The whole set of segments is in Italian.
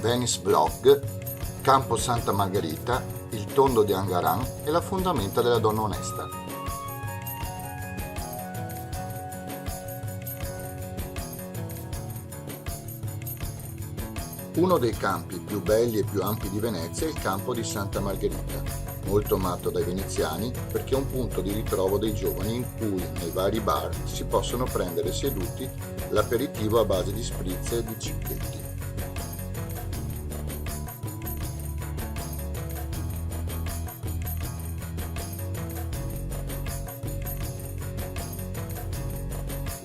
Venice Blog, Campo Santa Margherita, il tondo di Angaran e la fondamenta della donna onesta. Uno dei campi più belli e più ampi di Venezia è il campo di Santa Margherita, molto amato dai veneziani perché è un punto di ritrovo dei giovani in cui nei vari bar si possono prendere seduti l'aperitivo a base di spritz e di cicchetti.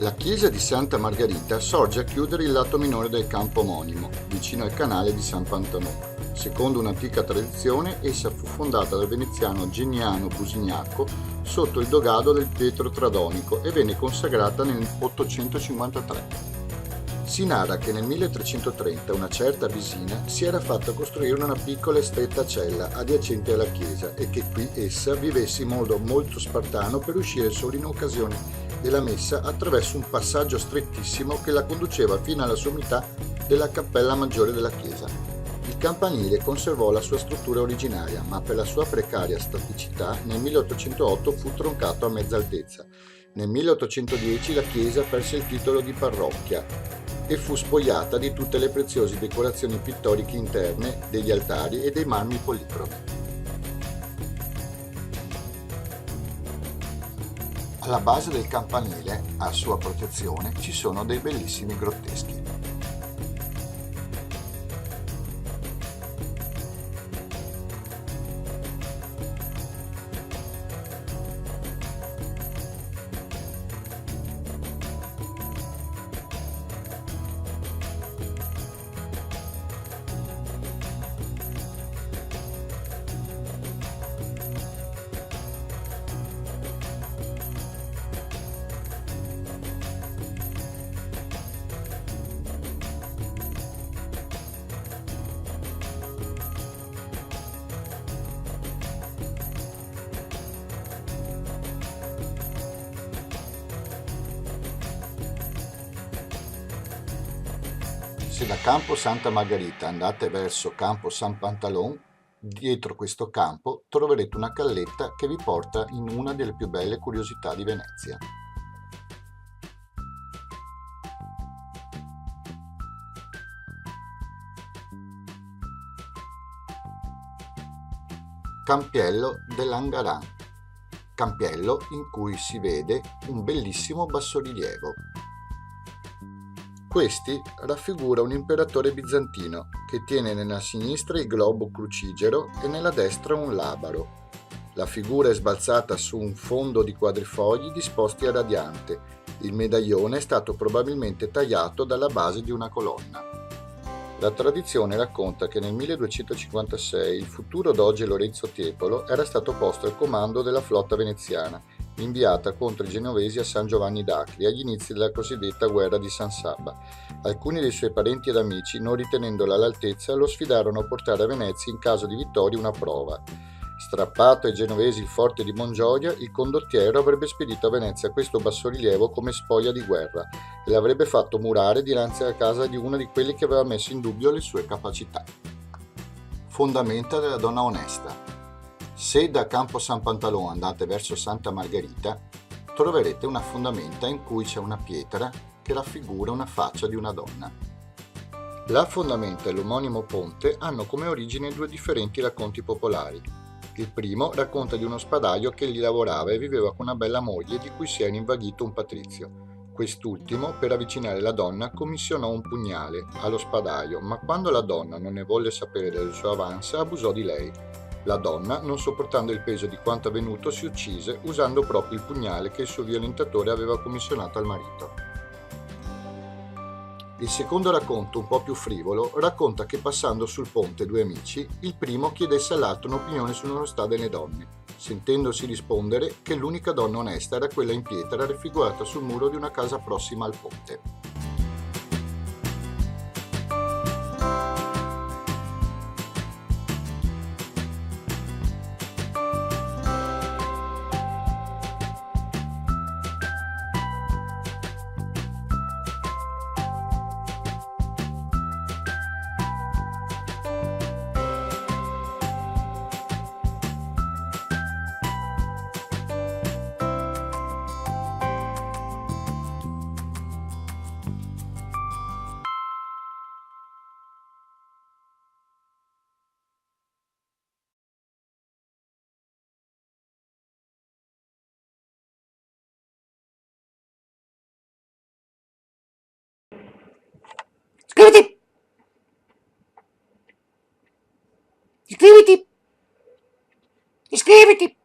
La chiesa di Santa Margherita sorge a chiudere il lato minore del campo omonimo, vicino al canale di San Pantalone. Secondo un'antica tradizione, essa fu fondata dal veneziano Geniano Busignaco sotto il dogado del Pietro Tradonico e venne consacrata nel 853. Si narra che nel 1330 una certa Bisina si era fatta costruire una piccola e stretta cella adiacente alla chiesa e che qui essa vivesse in modo molto spartano per uscire solo in occasione della messa attraverso un passaggio strettissimo che la conduceva fino alla sommità della cappella maggiore della chiesa. Il campanile conservò la sua struttura originaria, ma per la sua precaria staticità nel 1808 fu troncato a mezza altezza. Nel 1810 la chiesa perse il titolo di parrocchia e fu spogliata di tutte le preziose decorazioni pittoriche interne degli altari e dei marmi policromi. Alla base del campanile, a sua protezione, ci sono dei bellissimi grotteschi. Se da Campo Santa Margherita andate verso Campo San Pantalon, dietro questo campo troverete una calletta che vi porta in una delle più belle curiosità di Venezia. Campiello dell'Angaran, campiello in cui si vede un bellissimo bassorilievo. Questi raffigura un imperatore bizantino che tiene nella sinistra il globo crucigero e nella destra un labaro. La figura è sbalzata su un fondo di quadrifogli disposti a radiante. Il medaglione è stato probabilmente tagliato dalla base di una colonna. La tradizione racconta che nel 1256 il futuro doge Lorenzo Tiepolo era stato posto al comando della flotta veneziana inviata contro i genovesi a San Giovanni d'Acri agli inizi della cosiddetta guerra di San Sabba. Alcuni dei suoi parenti ed amici, non ritenendola all'altezza, lo sfidarono a portare a Venezia in caso di vittoria una prova. Strappato ai genovesi il forte di Mongioia, il condottiero avrebbe spedito a Venezia questo bassorilievo come spoglia di guerra e l'avrebbe fatto murare dinanzi alla casa di uno di quelli che aveva messo in dubbio le sue capacità. Fondamenta della donna onesta. Se da Campo San Pantalone andate verso Santa Margherita, troverete una fondamenta in cui c'è una pietra che raffigura una faccia di una donna. La fondamenta e l'omonimo ponte hanno come origine due differenti racconti popolari. Il primo racconta di uno spadaio che lì lavorava e viveva con una bella moglie di cui si era invaghito un patrizio. Quest'ultimo, per avvicinare la donna, commissionò un pugnale allo spadaio, ma quando la donna non ne volle sapere del suo avance, abusò di lei. La donna, non sopportando il peso di quanto avvenuto, si uccise usando proprio il pugnale che il suo violentatore aveva commissionato al marito. Il secondo racconto, un po' più frivolo, racconta che passando sul ponte due amici, il primo chiedesse all'altro un'opinione sull'onestà delle donne, sentendosi rispondere che l'unica donna onesta era quella in pietra raffigurata sul muro di una casa prossima al ponte. Iscriviti! Iscriviti! Iscriviti!